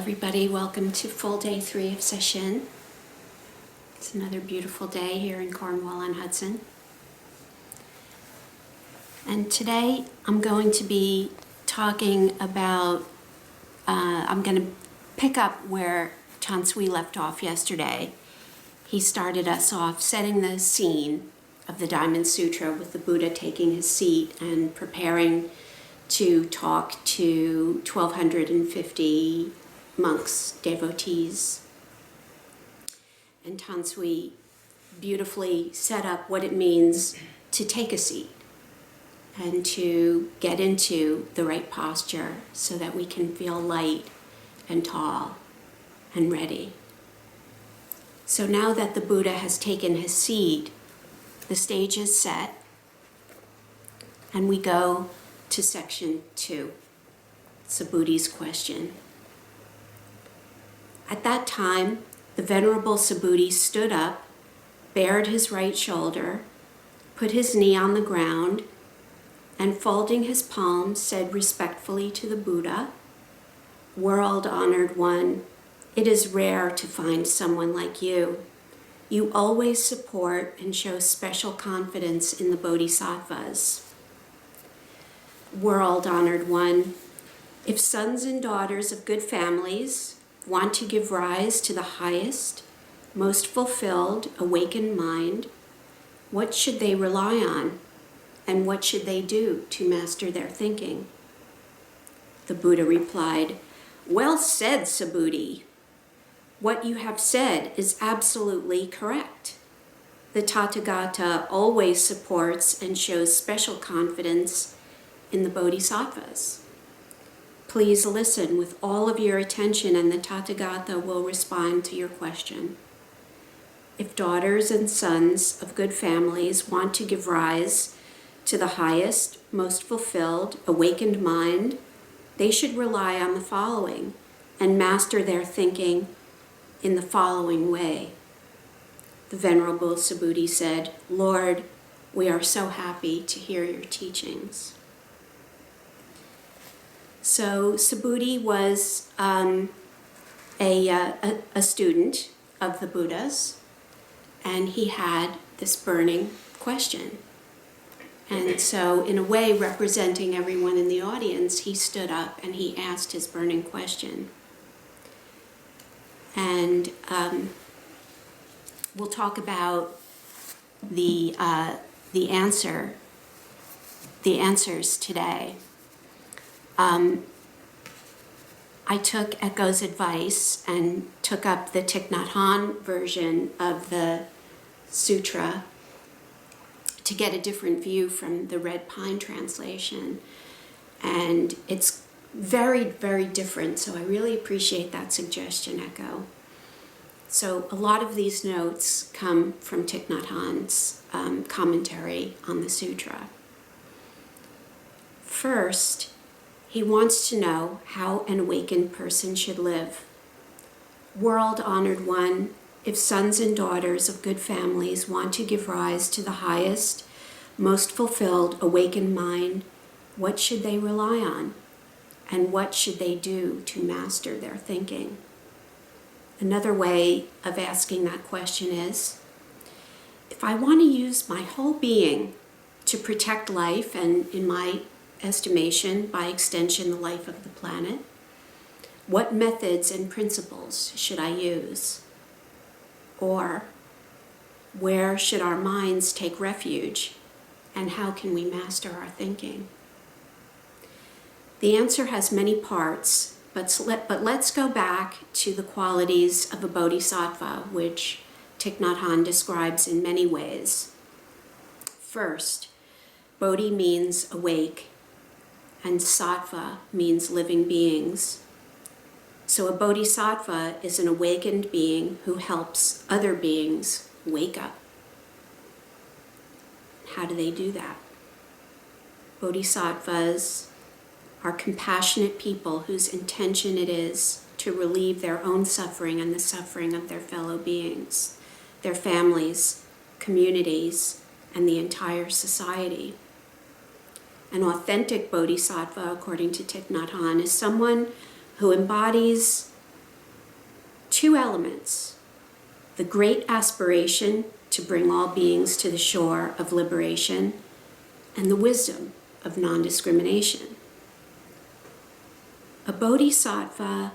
everybody. Welcome to full day 3 of session. It's another beautiful day here in Cornwall-on-Hudson. And today I'm going to be talking about, I'm going to pick up where Chansui left off yesterday. He started us off setting the scene of the Diamond Sutra with the Buddha taking his seat and preparing to talk to 1,250 monks, devotees. And Chansui beautifully set up what it means to take a seat and to get into the right posture so that we can feel light and tall and ready. So now that the Buddha has taken his seat, the stage is set, and we go to section 2, Subhuti's question. At that time, the Venerable Subhuti stood up, bared his right shoulder, put his knee on the ground, and folding his palms, said respectfully to the Buddha, "World-honored one, it is rare to find someone like you. You always support and show special confidence in the Bodhisattvas. World-honored one, if sons and daughters of good families want to give rise to the highest, most fulfilled, awakened mind, what should they rely on, and what should they do to master their thinking?" The Buddha replied, "Well said, Subhuti. What you have said is absolutely correct. The Tathagata always supports and shows special confidence in the Bodhisattvas. Please listen with all of your attention and the Tathagata will respond to your question. If daughters and sons of good families want to give rise to the highest, most fulfilled, awakened mind, they should rely on the following and master their thinking in the following way." The Venerable Subhuti said, "Lord, we are so happy to hear your teachings." So Subhuti was a student of the Buddha's, and he had this burning question. And so, in a way, representing everyone in the audience, he stood up and he asked his burning question. And we'll talk about the answers today. I took Echo's advice and took up the Thich Nhat Hanh version of the Sutra to get a different view from the Red Pine translation. And it's very, very different, so I really appreciate that suggestion, Echo. So a lot of these notes come from Thich Nhat Hanh's commentary on the Sutra. First, he wants to know how an awakened person should live. World-honored one, if sons and daughters of good families want to give rise to the highest, most fulfilled, awakened mind, what should they rely on? And what should they do to master their thinking? Another way of asking that question is, if I want to use my whole being to protect life and, in my estimation, by extension, the life of the planet, what methods and principles should I use? Or where should our minds take refuge, and how can we master our thinking? The answer has many parts, but let's go back to the qualities of a bodhisattva, which Thich Nhat Hanh describes in many ways. First, bodhi means awake, and sattva means living beings. So a bodhisattva is an awakened being who helps other beings wake up. How do they do that? Bodhisattvas are compassionate people whose intention it is to relieve their own suffering and the suffering of their fellow beings, their families, communities, and the entire society. An authentic bodhisattva, according to Thich Nhat Hanh, is someone who embodies two elements: the great aspiration to bring all beings to the shore of liberation, and the wisdom of non-discrimination. A bodhisattva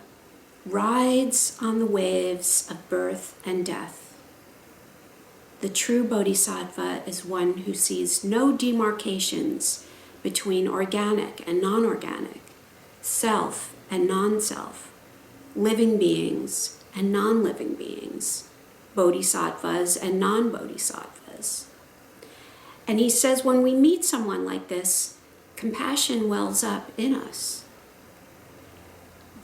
rides on the waves of birth and death. The true bodhisattva is one who sees no demarcations between organic and non-organic, self and non-self, living beings and non-living beings, bodhisattvas and non-bodhisattvas. And he says when we meet someone like this, compassion wells up in us.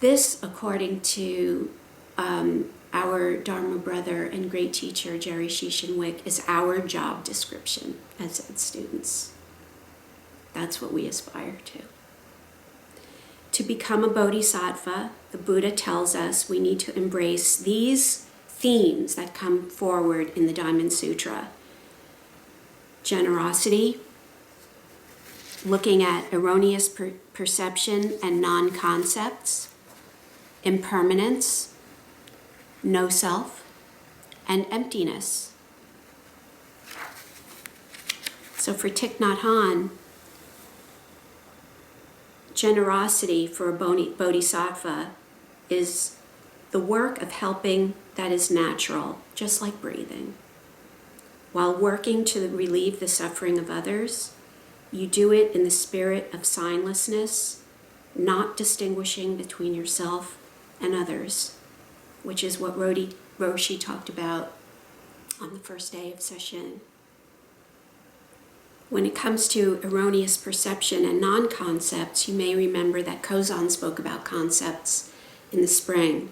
This, according to our Dharma brother and great teacher, Jerry Shishinwick, is our job description as Zen students. That's what we aspire to. To become a bodhisattva, the Buddha tells us we need to embrace these themes that come forward in the Diamond Sutra. Generosity, looking at erroneous perception and non-concepts, impermanence, no self, and emptiness. So for Thich Nhat Hanh, generosity for a bodhisattva is the work of helping that is natural, just like breathing. While working to relieve the suffering of others, you do it in the spirit of signlessness, not distinguishing between yourself and others, which is what Roshi talked about on the first day of session. When it comes to erroneous perception and non-concepts, you may remember that Kozan spoke about concepts in the spring.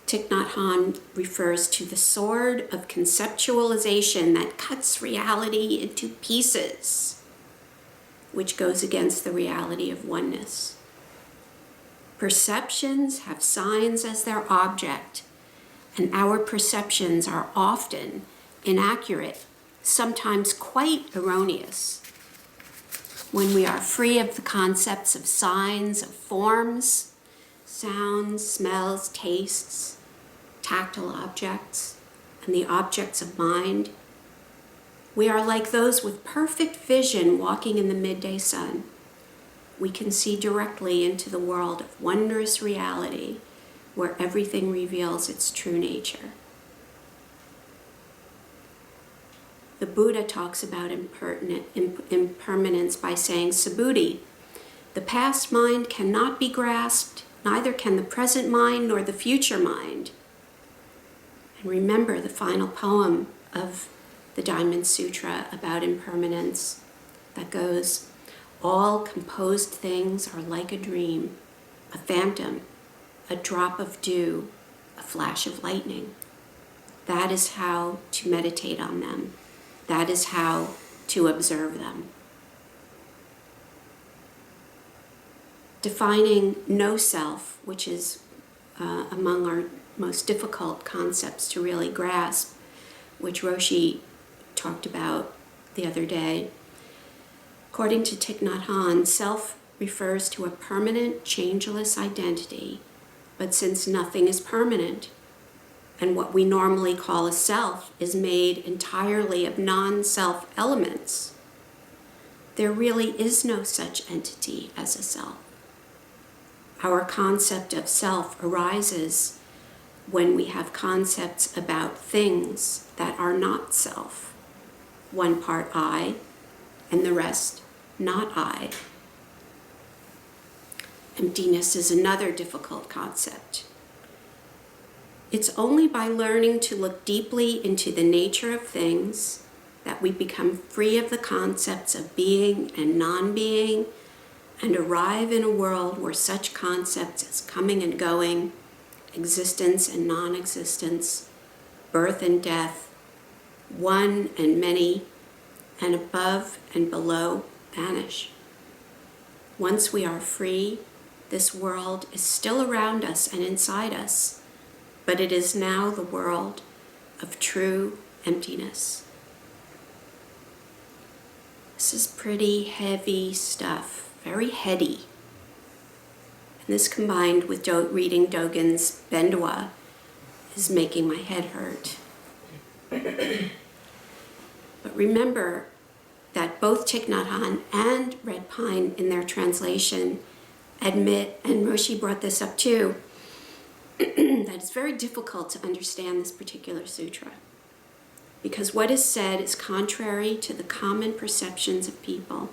Thich Nhat Hanh refers to the sword of conceptualization that cuts reality into pieces, which goes against the reality of oneness. Perceptions have signs as their object, and our perceptions are often inaccurate, sometimes quite erroneous. When we are free of the concepts of signs, of forms, sounds, smells, tastes, tactile objects, and the objects of mind, we are like those with perfect vision walking in the midday sun. We can see directly into the world of wondrous reality where everything reveals its true nature. The Buddha talks about impermanence by saying, Subhuti, the past mind cannot be grasped, neither can the present mind nor the future mind. And remember the final poem of the Diamond Sutra about impermanence that goes, all composed things are like a dream, a phantom, a drop of dew, a flash of lightning. That is how to meditate on them. That is how to observe them. Defining no self, which is among our most difficult concepts to really grasp, which Roshi talked about the other day. According to Thich Nhat Hanh, self refers to a permanent, changeless identity, but since nothing is permanent, and what we normally call a self is made entirely of non-self elements, there really is no such entity as a self. Our concept of self arises when we have concepts about things that are not self, one part I and the rest not I. Emptiness is another difficult concept. It's only by learning to look deeply into the nature of things that we become free of the concepts of being and non-being and arrive in a world where such concepts as coming and going, existence and non-existence, birth and death, one and many, and above and below vanish. Once we are free, this world is still around us and inside us, but it is now the world of true emptiness. This is pretty heavy stuff, very heady. And this combined with reading Dogen's Bendwa is making my head hurt. But remember that both Thich Nhat Hanh and Red Pine in their translation admit, and Roshi brought this up too, that it's very difficult to understand this particular sutra, because what is said is contrary to the common perceptions of people.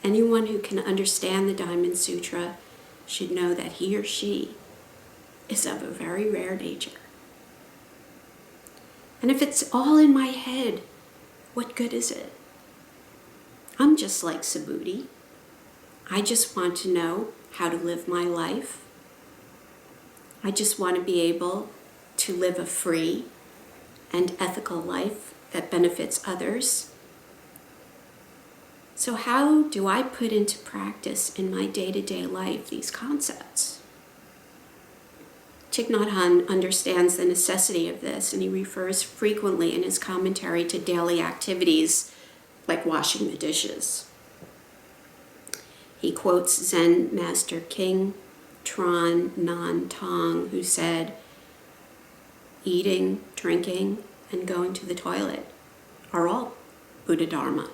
Anyone who can understand the Diamond Sutra should know that he or she is of a very rare nature. And if it's all in my head, what good is it? I'm just like Subhuti. I just want to know how to live my life. I just want to be able to live a free and ethical life that benefits others. So how do I put into practice in my day-to-day life these concepts? Thich Nhat Hanh understands the necessity of this, and he refers frequently in his commentary to daily activities like washing the dishes. He quotes Zen Master King Tran Nan Tong, who said, "Eating, drinking, and going to the toilet are all Buddha Dharma."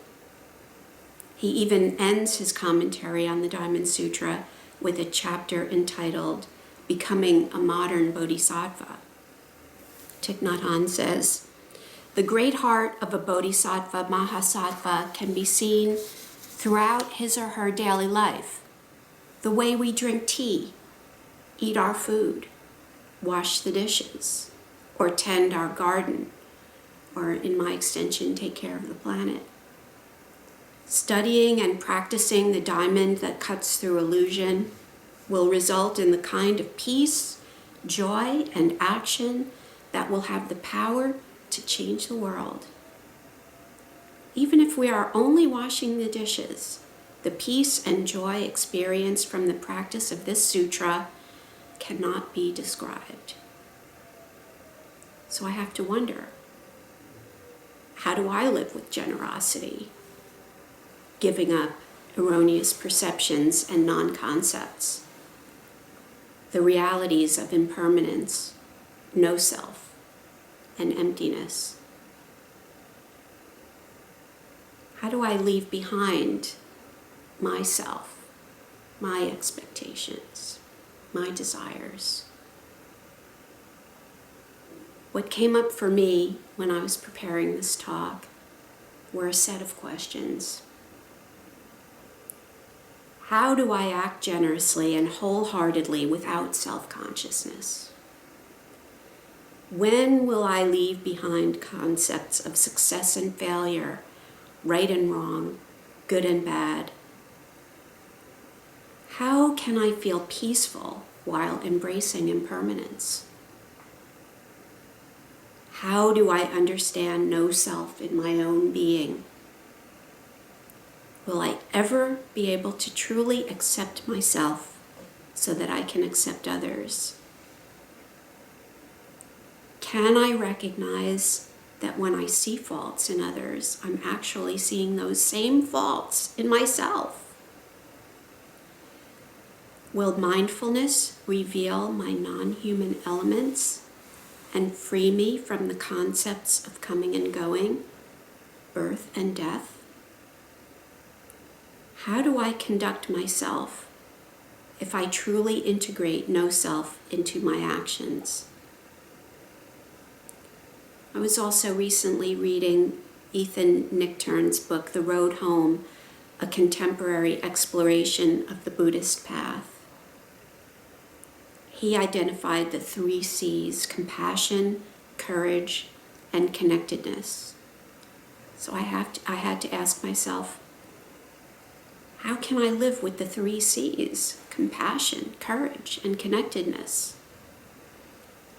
He even ends his commentary on the Diamond Sutra with a chapter entitled Becoming a Modern Bodhisattva. Thich Nhat Hanh says, "The great heart of a bodhisattva, mahasattva, can be seen throughout his or her daily life. The way we drink tea, eat our food, wash the dishes, or tend our garden, or in my extension, take care of the planet. Studying and practicing the diamond that cuts through illusion will result in the kind of peace, joy, and action that will have the power to change the world. Even if we are only washing the dishes, the peace and joy experienced from the practice of this sutra cannot be described." So I have to wonder, how do I live with generosity, giving up erroneous perceptions and non-concepts, the realities of impermanence, no self, and emptiness? How do I leave behind myself, my expectations, my desires? What came up for me when I was preparing this talk were a set of questions. How do I act generously and wholeheartedly without self-consciousness? When will I leave behind concepts of success and failure, right and wrong, good and bad? How can I feel peaceful while embracing impermanence? How do I understand no self in my own being? Will I ever be able to truly accept myself so that I can accept others? Can I recognize that when I see faults in others, I'm actually seeing those same faults in myself? Will mindfulness reveal my non-human elements and free me from the concepts of coming and going, birth and death? How do I conduct myself if I truly integrate no self into my actions? I was also recently reading Ethan Nichtern's book, The Road Home, a contemporary exploration of the Buddhist path. He identified the 3 C's: compassion, courage, and connectedness. So I had to ask myself, how can I live with the 3 C's, compassion, courage, and connectedness?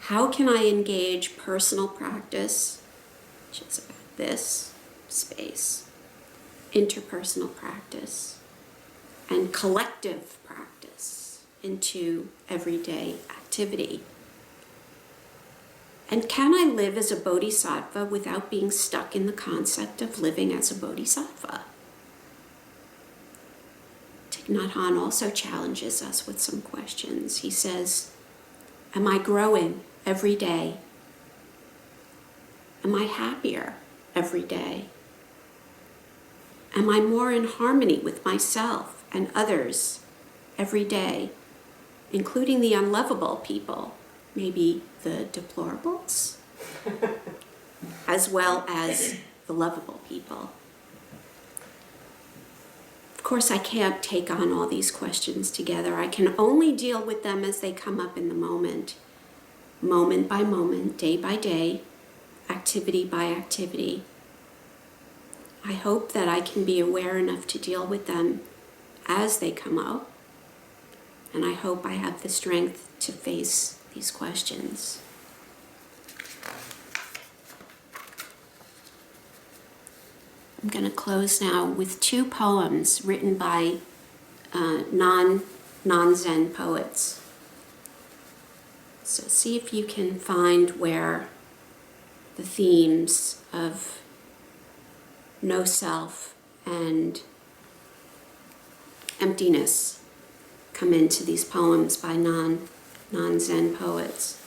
How can I engage personal practice, which is about this space, interpersonal practice, and collective practice into everyday activity? And can I live as a bodhisattva without being stuck in the concept of living as a bodhisattva? Thich Nhat Hanh also challenges us with some questions. He says, am I growing every day Am I happier every day? Am I more in harmony with myself and others every day, including the unlovable people, maybe the deplorables, as well as the lovable people? Of course, I can't take on all these questions together. I can only deal with them as they come up in the moment by moment, day by day, activity by activity. I hope that I can be aware enough to deal with them as they come up, and I hope I have the strength to face these questions. I'm going to close now with two poems written by non-Zen poets. So see if you can find where the themes of no self and emptiness come into these poems by non-Zen poets.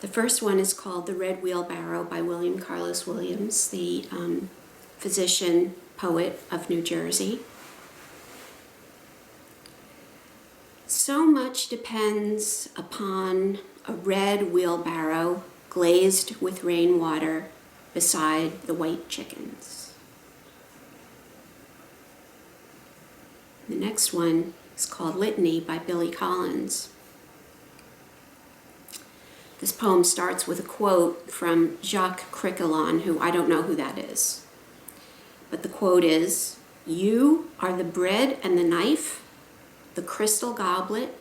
The first one is called The Red Wheelbarrow by William Carlos Williams, the physician poet of New Jersey. So much depends upon a red wheelbarrow glazed with rainwater beside the white chickens. The next one is called Litany by Billy Collins. This poem starts with a quote from Jacques Criquelon, who I don't know who that is. But the quote is, "You are the bread and the knife, the crystal goblet,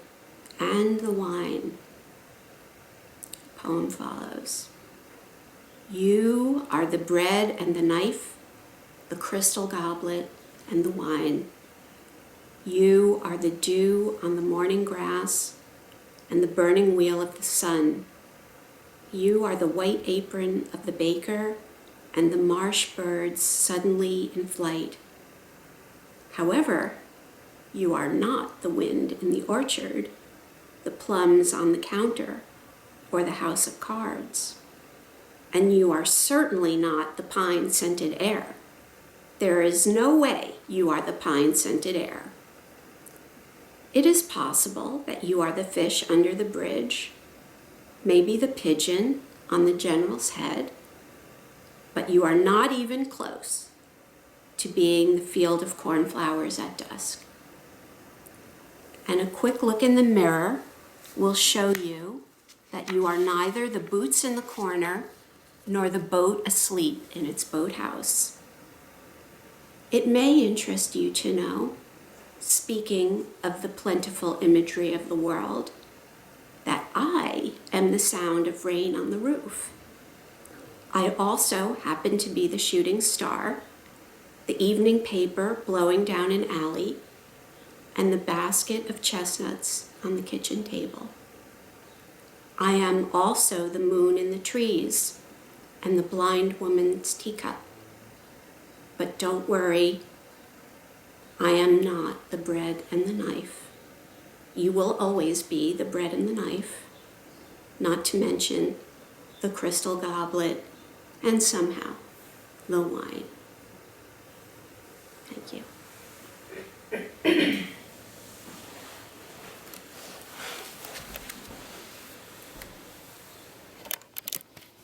and the wine." Poem follows. You are the bread and the knife, the crystal goblet, and the wine. You are the dew on the morning grass and the burning wheel of the sun. You are the white apron of the baker and the marsh birds suddenly in flight. However, you are not the wind in the orchard, the plums on the counter, or the house of cards. And you are certainly not the pine-scented air. There is no way you are the pine-scented air. It is possible that you are the fish under the bridge, maybe the pigeon on the general's head, but you are not even close to being the field of cornflowers at dusk. And a quick look in the mirror will show you that you are neither the boots in the corner nor the boat asleep in its boathouse. It may interest you to know, speaking of the plentiful imagery of the world, that I am the sound of rain on the roof. I also happen to be the shooting star, the evening paper blowing down an alley, and the basket of chestnuts on the kitchen table. I am also the moon in the trees and the blind woman's teacup. But don't worry, I am not the bread and the knife. You will always be the bread and the knife, not to mention the crystal goblet and somehow the wine. Thank you.